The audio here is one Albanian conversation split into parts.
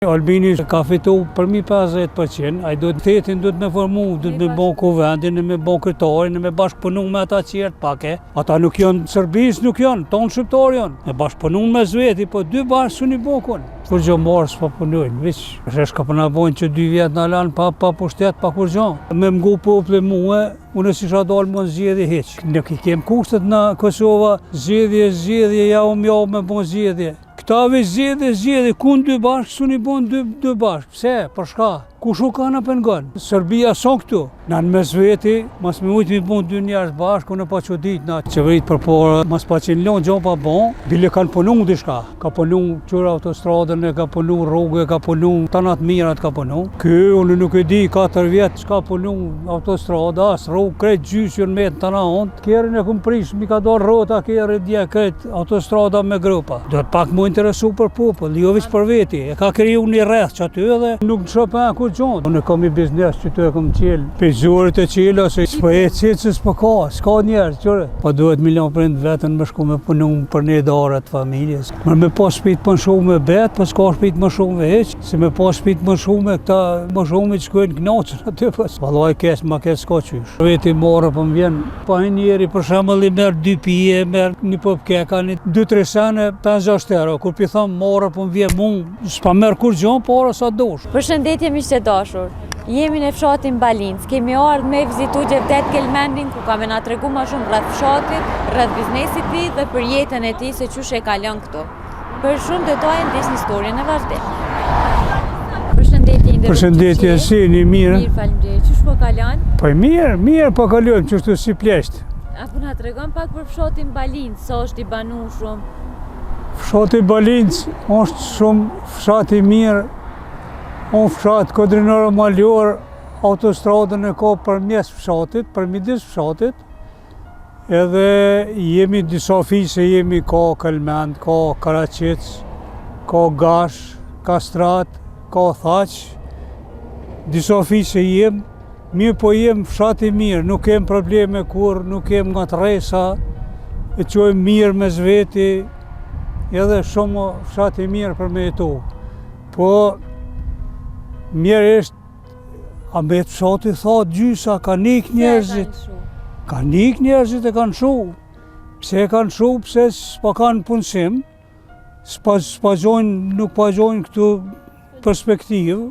Albini ka fitu për 50%, ai duhet thetin duhet me formu, duhet me bon kuvendin, me bon kryetarin, me bashkëpunu me ata qertë pake. Ata nuk janë Serbis, nuk janë, tonë shqiptar janë. Me bashkëpunu me Zveti, po dy bashkë su një bokun. Kur gjo marë s'pa punojnë, vish. Shesh ka përna bojnë që 2 vjetë në lanë pa pushtet, pa kur gjo. Me mgu popullë muhe, unë si shra dalë më në zgjedhje heq. Nuk i kem kushtet në Kosova, zgjedhje, ja me bon zgjedhje. Këta veç zgjedhje, kun 2 bashkë, su një bon 2 bashkë. Pse? Për shka? Kushu ka në pengon? Serbia son këtu. Në me Zveti, mas me ujtë mi bon 2 njerës bashkë, unë pa që ditë në qeverit për porë, mas pa qenë lonë gjo pa bon, bile kanë punu di shka. Ka punu qërë autostradën, ka punu rrugë, ka punu tanat mirat ka punu. Ky, unë nuk e di 4 vjetë shka punu autostrada, as rrugë, krejt gjysë jënë me të tana ondë. Kjerën e këmë prish, mi ka do rrota, kjerë dje krejt autostrada me grupa. Do të pak mu interesu për popull, jo veç për veti. E ka kriju një rreth që aty edhe nuk në shëpen kur gjonë. Unë kam i biznes që të e kom qelë. Pezurit e qela, se s'po e qelë se s'po s'ka njerë, qëre. Pa duhet milion për indë vetën me shku me punu për një darët familjes. Me pas shpit më shumë me betë, pas ka shpit më shumë me heqë. Se me pas shpit më shumë me këta, më shumë i që kujnë knaqën aty pas. Valoj kes, ma kes s'ka qysh. Veti marë për më vjen, pa njeri për shemëll i merë 2 pije, merë një pop keka, 2-3 sene, 5-6 euro. Kur pi thëmë marë për më vjen mund, s'pa merë kur gjonë, por sa dosh. Përshëndetje miq të dashur. Jemi në fshatin Balinc. Kemi ardhur me vizitu Gjevdet Kelmendin, ku ka me na tregu më shumë rreth fshatit, rreth biznesit të tij dhe për jetën e tij se çush e ka lënë këtu. Për shumë detaje ndjesni historinë e vazhdim. Përshëndetje, Përshëndetje, si një mirë. Mirë, faleminderit. Çush po kalon? Po mirë po kalojmë, çështu si plesht. Apo na tregon pak për fshatin Balinc, sa është i banuar shumë? Fshati Balinc është shumë fshat i mirë. Unë fshat Kodrinore Malor, autostradën e ka përmes fshatit, përmidis fshatit. Edhe jemi disa fise, jemi ka Kelmend, ka Karaqic, ka Gash, ka Strat, ka Thaq. Disa fise jem, mirë po jem fshat i mirë, nuk kem probleme kur, nuk kem nga të resa, e qojmë mirë me Zveti, edhe shumë fshat i mirë për me jetu. Po, mirë është, a me të fshati tha gjysa, ka nik njerëzit. Ka nik njerëzit e kanë shu. Pse e kanë shu, pse s'pa kanë punësim, nuk pa gjojnë këtu perspektivë,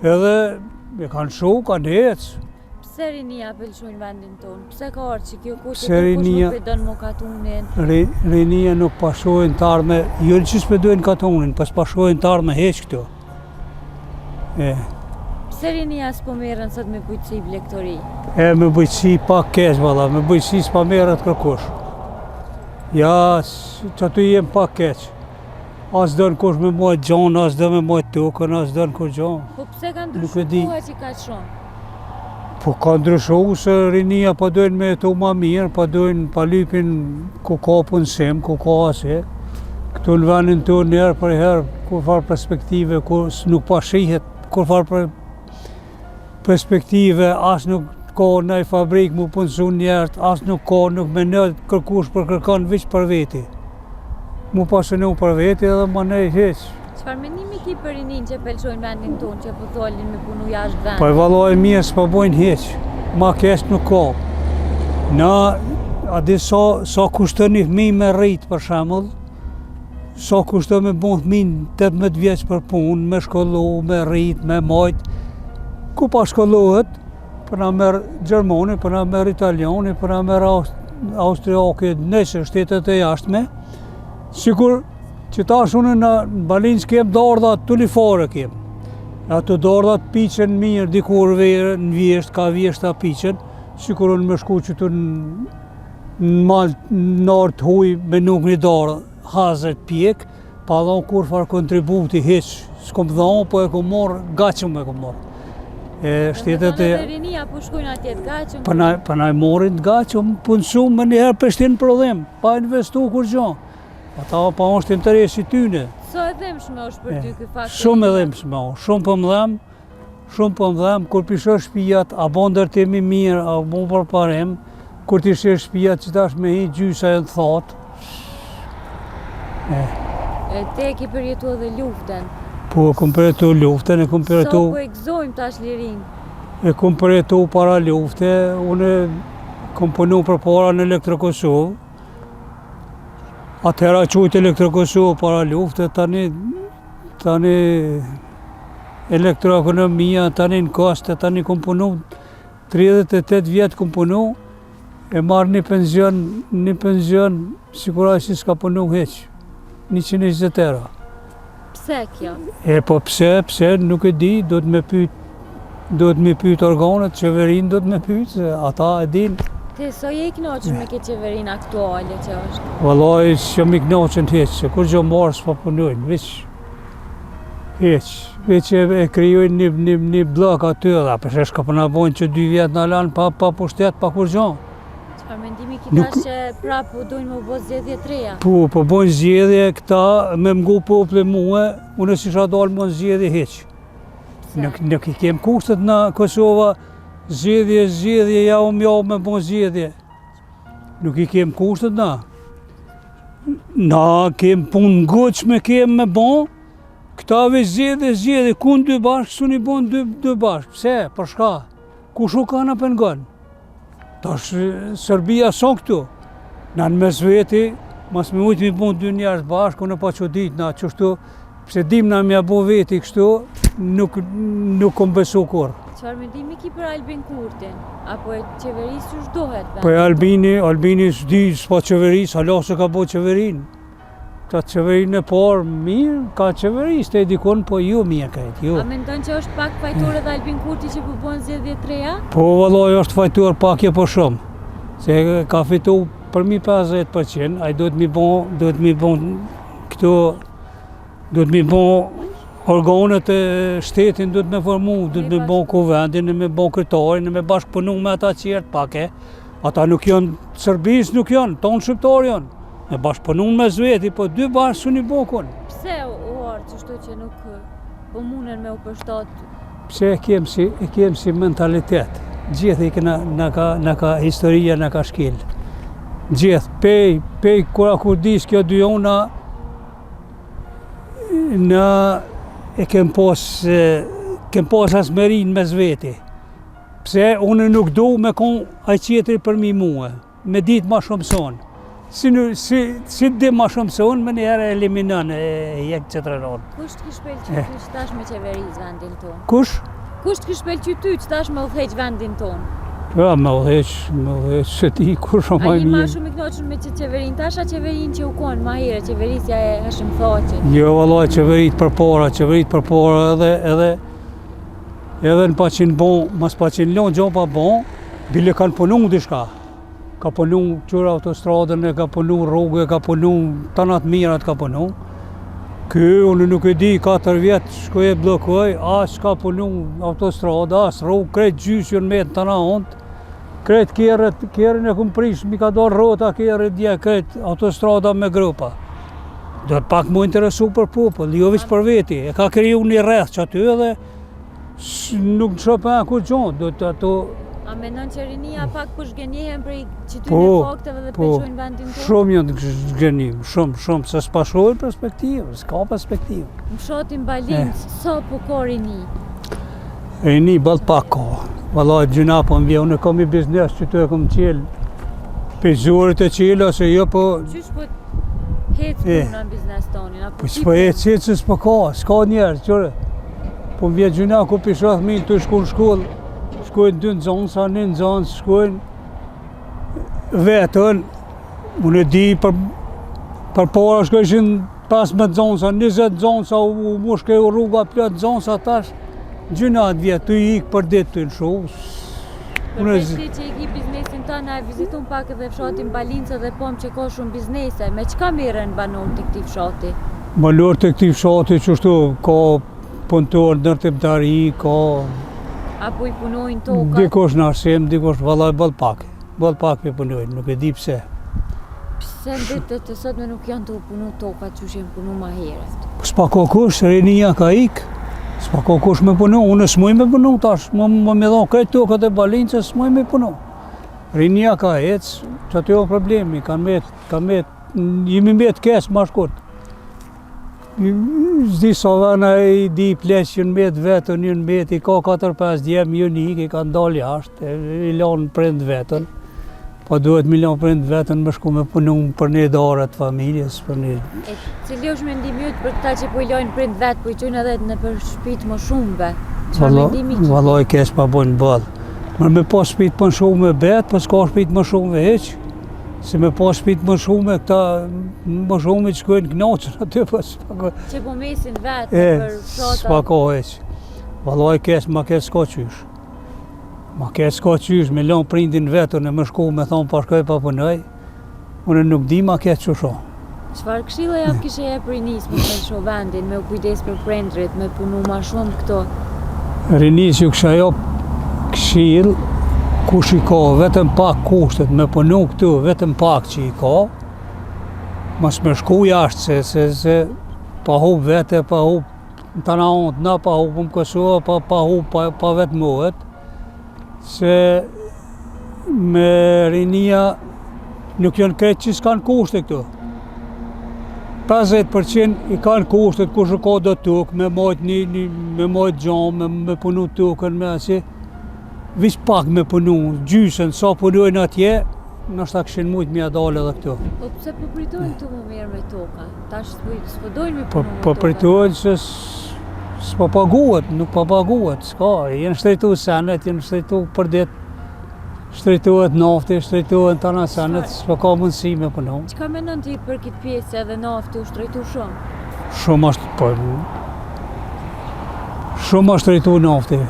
edhe e kanë shu, kanë ecë. Pse rinia pëlqojnë vendin tonë? Pse ka ardhur që kjo kush nuk e don më katunin? Rinia nuk pashojnë të ardhme, jo që s'pedojnë katunin, pas pashojnë të ardhme heq këtu. Pse rinia s'po merren sot me bujqësi blegtori? Me bujqësi pak keq valla, me bujqësi s'pa merret kërkush. Ja, që aty jem pak keq. As dën kush me mojt gjonë, as dën me mojt tukën, as dën kur gjonë. Po pse ka ndryshuar që ka shumë? Po ka ndryshuar se rinia pa dojnë me jetu ma mirë, pa dojnë pa lypin ku ka punësim, ku ka ase. Këtu në vendin të njerë për herë, kur farë perspektive, kur nuk pa shihet, kur farë perspektive, as nuk ka në fabrikë mu punësu njerët, as nuk ka, nuk me në kërkush për kërkan vëq për veti. Mu pasënu për veti edhe më nej heq. Çfarë mendimi ki për rinin që pëlqojnë vendin tonë, që po tholin me punu jashtë vend? Po e valloj mirë s'pa bojnë heq, ma keq nuk ka. Na, a di sa kushtën një fëmijë me rritë për shembull, sa kushtën me bon fëmijën 18 vjeç për punë, me shkollu, me rritë, me majtë. Ku pa shkollohet, për na merë Gjermani, për na merë Italiani, për na merë Austriaki, nëse shtetet e jashtme, sikur që tash unë në Balinc kem dardha tulifare kem. Ato dardhat piqen mirë, dikur verë, në vjesht, ka vjeshta piqen, sikur unë me shku që të në malë, në artë huj, me nuk një dardha, hazret pjek, pa dhon kur farë kontributi heq, s'kom dhon, po e kom morë, gaqëm e kom morë. Shtetet e rinia po shkojnë atje të gaqëm? Pa na morin të gaqëm, punësum me njëherë pështin prodhim, pa investu kur gjo. Ata pa është interesi tyne. Sa e dhemshme është për ty ky fakt? Shumë e dhemshme është, shumë po më dhem, kur pisho shpijat, a bon dërtimi mirë, a bon për parem, kur t'i shesh shpijat që tash me hi gjysa e në thatë. Te ki përjetu edhe luftën? Po, kom përjetu luftën, e kom Sa përjetu... po e gëzojmë tash lirin? E kom përjetu para lufte, unë kom punu për para në Elektrokosovë. Atëhera qujtë Elektrokosovë para lufte, tani elektroekonomia, tani në koste, tani kom punu 38 vjetë kom punu, e marrë një penzion, sikuraj si s'ka punu heq, 120 euro. Pse kjo? E po pse, nuk e di, do të me pyet organet, qeverinë do të me pyet, se ata e din. Te so je i knoqën me këtë qeverinë aktuale që është? Vallai s'jam i knoqën heq, se kur gjë marrë s'pa punojnë, veç e krijojnë një blok aty, dhe përse shka përna bojnë që 2 vjetë në lanë pa pushtet, pa kur gjë. Çfarë mendimi ki tash që prapë dojnë më bo zgjedhje të reja? Po bojnë zgjedhje këta, me mgu popullë muhe, unë s'isha dalë më zgjedhje heq. Nuk i kem kushtet në Kosova, zgjedhje, ja me bon zgjedhje. Nuk i kem kushtet na. Na kem punë ngutshme kem me bon, këta veç zgjedhje, kun 2 bashkë, su një bon 2 bashkë. Pse, për shka? Kush u ka në pengon? Tash Serbia son këtu. Na në mes veti, mas me ujtë mi bon 2 njerëz bashkë, unë pa që ditë na qështu, pse dim na mja bo veti kështu, nuk kom besu kur. Çfarë mendimi ki për Albin Kurtin? Apo e qeverisë që shdohet? Po e Albini s'di s'pa qeverisë, hala se ka bo qeverinë. Ka qeverinë e parë mirë, ka qeverisë të edikon, po jo mirë krejt, jo. A mendon që është pak fajtor edhe Albin Kurti që po bën zgjedhje të reja? Po vallai është fajtor pak e po shumë. Se ka fitu për mi 50%, ai do të mi bon këto, do të mi bon organet e shtetin, do të me formu, do të me bon kuvendin, me bon kretarin, me bashkëpunu me ata qertë pak e. Ata nuk janë, Serbisë nuk janë, tonë shqiptar janë. Me bashkëpunu me zveti, po 2 bashkë su një bokun. Pse u arë qështu që nuk po munen me u përshtat? Pse e kem si mentalitet. Gjithë në ka historia, në ka shkel. Gjithë, pej kur dis kjo dy jona, e kem pos asmerin me zveti. Pse unë nuk do me kon aj qetri për mi muë, me dit ma shumë sonë. Si dhe ma shumë sonë, me njëherë eliminon e jek qëtërenon. Kush të kishpel që ty që tash me qeveriz vendin tonë? Kush? Kush të kishpel që ty që tash me udheq vendin tonë? Ja, me udheq, se ti kur shumë A ma një ma mirë. shumë i knoqën me që qeverin, tash a qeverin që u konë ma hire, qeverisja e Hashim Thaçit. Jo, vallaj, qeverit për para edhe në paqin bon, mas paqin lon gjo pa bon, bile kanë punu dishka. Ka punu qërë autostradën, ka punu rrugë, ka punu tanat mirat ka punu. Unë nuk e di, 4 vjetë shkoj e blokoj, as ka punu autostrada, as rrugë, krejt gjysjën me të tana hontë. Krejt kjerën e kumë prish, mi ka dorë rota kjerën dje, krejt autostrada me grupa. Do të pak mu interesu për popull, jo veç për veti. E ka kriju një rreth që aty edhe nuk në shopën kur gjonë, do të ato... A menon që rinia pak për shgjenjehen për qytyne fakteve dhe përqojnë vendin tonë? Shumë janë të shgjenim, shumë, se s'pa shohin perspektivë, s'ka perspektivë. Më shotin Balincë, sa po ka rini? Rini balt pak ka, vallaj gjuna po më vje, unë kam i biznes që të e kom qelë, pezurit e qelë, ose jo po... Qysh po hecë puna në biznes tonin? Po s'po hecë se s'po ka, s'ka njerë, qëre. Po më vje gjuna ku pishath minë të shku në shkollë, shkojnë 2 nxonsa, 1 nxons, shkojnë vetën, unë e di për para shkojshin 15 nxonsa, 20 nxonsa, u mushke rruga plot nxonsa tash, gjynat vjetë, të ikë për ditë të në shumë. Përveç ti që i ki biznesin ta, na e vizitun pak edhe fshatin Balincë dhe pom që ka shumë biznese, me qka miren banor të këti fshati? Banor të këti fshati qështu, ka punëtor, ndërtimtari, ka... Apo i punojnë toka? Dikosh në arsim, dikosh vallaj ball pak me punojnë, nuk e di pse. Pse në ditët të sotme nuk janë të punu toka që shenë punu ma heret? S'pa ka kush, rinia ka ik, s'pa ka kush me punu, unë s'muj me punu tash, më me dhonë krejt tokat e Balincës, s'muj me punu. Rinia ka ec, që aty o problemi, jemi met kes ma shkurt. zdi sa vena i di pleq 100 metë vetën, 1 metë, i ka 4-5 djemë unik, i ka ndalë jashtë, i lanë prind vetën. Po duhet mi lanë prind vetën me shku me punu për një darë të familjes, për një... Cili është mendimi jut për këta që po i lajnë prind vetë, po i qojnë edhe në për shpitë më shumëve? Çfarë mendimi që? Vallaj kesh pa bojnë bëllë. Me pas shpitë më shumë me betë, pas ka shpitë më shumë heq. Se me pas shpitë më shumë, këta më shumë që shkojnë knaqën aty, pas... Që po mesin vetë për fshata? S'pa ka heq. Vallaj kesh, ma kesh s'ka qysh. Ma kesh s'ka qysh, me lanë prindin vetën e më shku me thonë pa shkoj pa punoj. Unë nuk di ma kesh që shoh. Çfarë këshilla jam kishe e për rinis me të shoh vendin, me u kujdes për prindrit, me punu ma shumë këto? Rinis ju kisha jop këshill, kush i ka vetëm pak kushtet me punu këtu, vetëm pak që i ka, mos me shku jashtë, se pa hub vete, pa hub të na ontë, na pa hub më Kosovë, pa hub pa vetë muhet, se me rinia nuk janë kretë që s'kanë kushte këtu. 50% i kanë kushtet, kush i ka do tukë, me majt gjamë, me punu tukën, me asi, vish pak me punu, gjysën, sa punojnë atje, nështë ta këshin mujtë mja dalë edhe këtu. Po pse po pritojnë këtu më mirë me toka? Tash s'po dojnë me punu me toka? Po pritojnë se s'po paguhet, nuk po paguhet, s'ka, jenë shtrejtu senet, jenë shtrejtu për ditë, shtrejtuhet nafti, shtrejtuhet të senet, s'po ka mundësi me punu. Çka menon ti për këtë pjesë edhe nafti u shtrejtu shumë? Shumë është, po, shumë është shtrejtu nafti.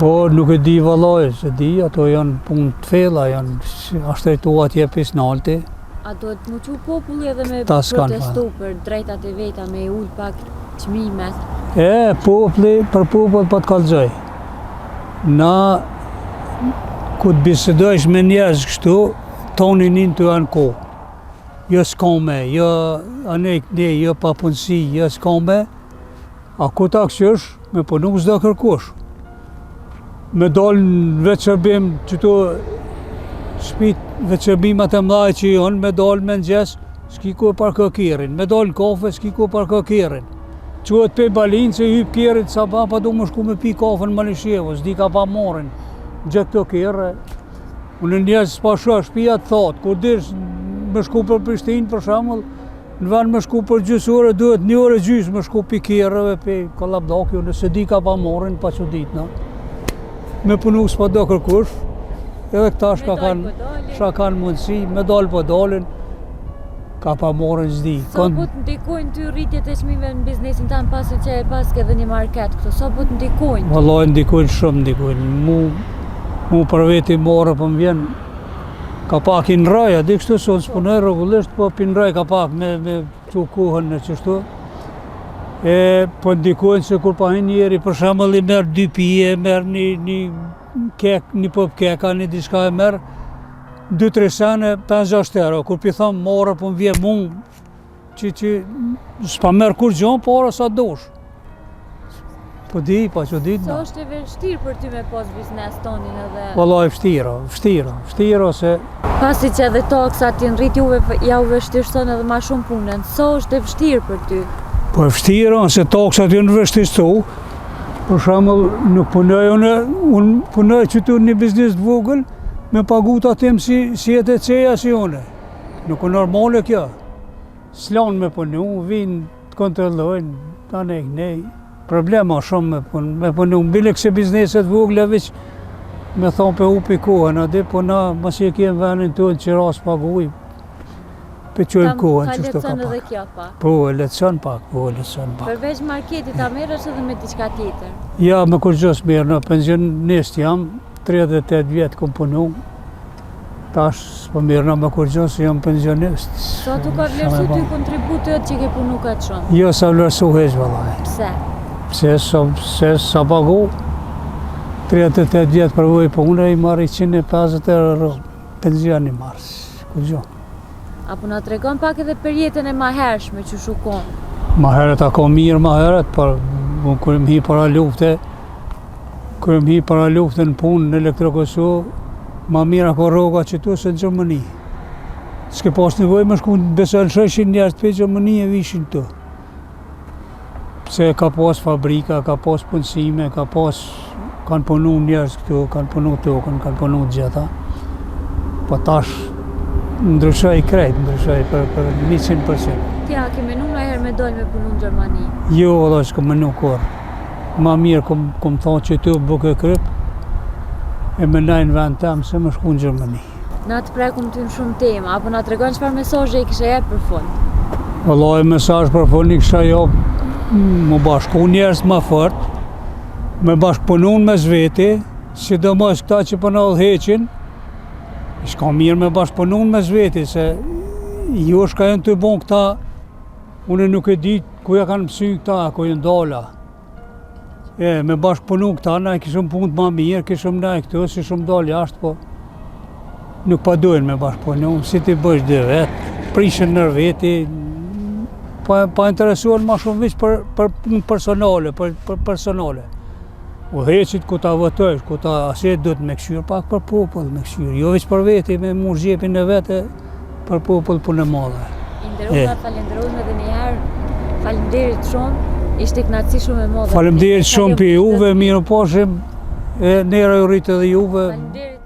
Po nuk e di vallaj, se di, ato janë punë të fella, janë ashtrejtu atje pis nalti. A do të muqu populli edhe me protestu për drejtat e veta, me ull pak çmimet? Populli, për popull pa të kallëzoj. Na, ku të bisedojsh me njerëz kështu, tonin in të janë ko. Jo s'kome, jo anek ne, jo pa punësi, jo s'kome. A ku ta këshësh, me punu s'do kërkush. Me dalë në veçërbim qëto shpit veçërbimat e mdhaj që janë, me dalë me nxes, s'ki ku par këkirin, me dalë në kafe, s'ki ku par këkirin. Quhet pe balinë që hyp kirit, sa pa du më shku me pi kafen më në shevo, s'di ka pa morin. Gjë këto kire, unë njerëz s'pa shoh, shpia të thotë, kur dish me shku për Prishtinë, për shembull, në vend me shku për gjysore, duhet 1 orë gjys me shku pi kireve, pe Kollapdakju, nëse di ka pa morin, pa që ditna. Me punu s'pa do kërkush, edhe këta shka kanë mundësi, me dalë po dalin, ka pa morën zdi. Sa po të ndikojnë ty rritjet e çmimeve në biznesin tanë pasi që e paske edhe një market këto, sa po të ndikojnë? Vallaj ndikojnë shumë, ndikojnë. Mu për veti morë po më vjen, ka pak i nraja, di kështu sot s'punoj rregullisht, po pi nraj ka pak me që kuhën në qështu. Po ndikojnë se kur pahin njeri, për shembull i merr 2 pije, merr një pop keka, një diçka e merr 2-3 sene, 5-6 euro. Kur pi thom morë, po më vjen mund që s'pa merr kur gjon, por sa dush. Po di, pa që di. Sa është e vështirë për ty me pas biznes tonin edhe? Vallaj vështirë se pasi që edhe taksat i rrit juve ja u vështirëson edhe ma shumë punën, sa është e vështirë për ty? Po e vështirë, se taksat janë vështirësu. Për shembull, nuk punoj unë punoj qëtu një biznes të vogël, me pagu të atim si jetë e ceja si une. Nuk është normale kjo. S'lan me punu, vinë të kontrollojnë, ta nej. Problema shumë me punu. Bile këse bizneset vogële veç me thonë pe upi kohën, adi, po na mas e kemë venin të që ras paguj. Pe qojmë kohën që shto ka pak. Edhe kjo pak? Po, e letëson pak, Përveç marketit, a merresh edhe me diçka tjetër? Ja, me kur gjës merr, në pensionist jam, 38 vjetë kom punu. Tash s'po merr në me kur gjës, jam pensionist. Sa tu ka vlerësu ty kontributet që ke punu ka të shumë? Jo, sa vlerësu heq, vallaj. Pse? Pse sa pagu. 38 vjetë përvoj punë, i marri 150 euro pension i marrë. Kur gjë. Apo na tregon pak edhe për jetën e mahershme që shukon? Maheret a ka mirë maheret, por kur më hi para lufte, në punë në Elektrokosovë, ma mirë ako rroga që tu se në Gjermani. s'ke pas nevojë me shku besoj në sheshin njerëz të Gjermani e vishin këtu. Pse ka pas fabrika, ka pas punësime, kanë punu njerëz këtu, kanë punu tokën, kanë punu gjitha. Po tash ndryshoj krejt, ndryshoj për 100%. Ti a ke menu nga herë me dojnë me punu në Gjermani? Jo, edhe s'kom menu kur. Ma mirë kom thonë që tu buke kryp, e menaj në vend tem se më shku në Gjermani. Na të prekum ty në shumë tema, apo na të regon qëfar mesazhe i kishe jep për fund? Vallai mesazh për fund i kisha jep më bashku njerëz më fort, me bashkëpunun me zveti, sidomos këta që po na udhëheqin, s'ka mirë me bashkëpunun me zveti, se jo shka janë të bon këta, unë nuk e di ku ja kanë mësy këta, ku janë dala. Me bashkëpunu këta, na i kishëm punë ma mirë, kishëm na i këtu, si shumë dalë jashtë, po nuk pa dojnë me bashkëpunu, si ti bësh dhe vetë, prishën nër veti, pa interesuar ma shumë vishë për punë personale, për personale. Udhëheqit ku ta votojsh, ku ta aset duhet me këshyrë, pak për popull me këshyrë, jo vishë për veti, me mur gjepin e vete, për popull punë e madhe. Inderuar, falenderojmë edhe njëherë, falenderit shumë, ishte kënaqësi shumë e madhe. Faleminderit shumë për juve, mirë pashim, nera ju rritë edhe juve. Falenderit.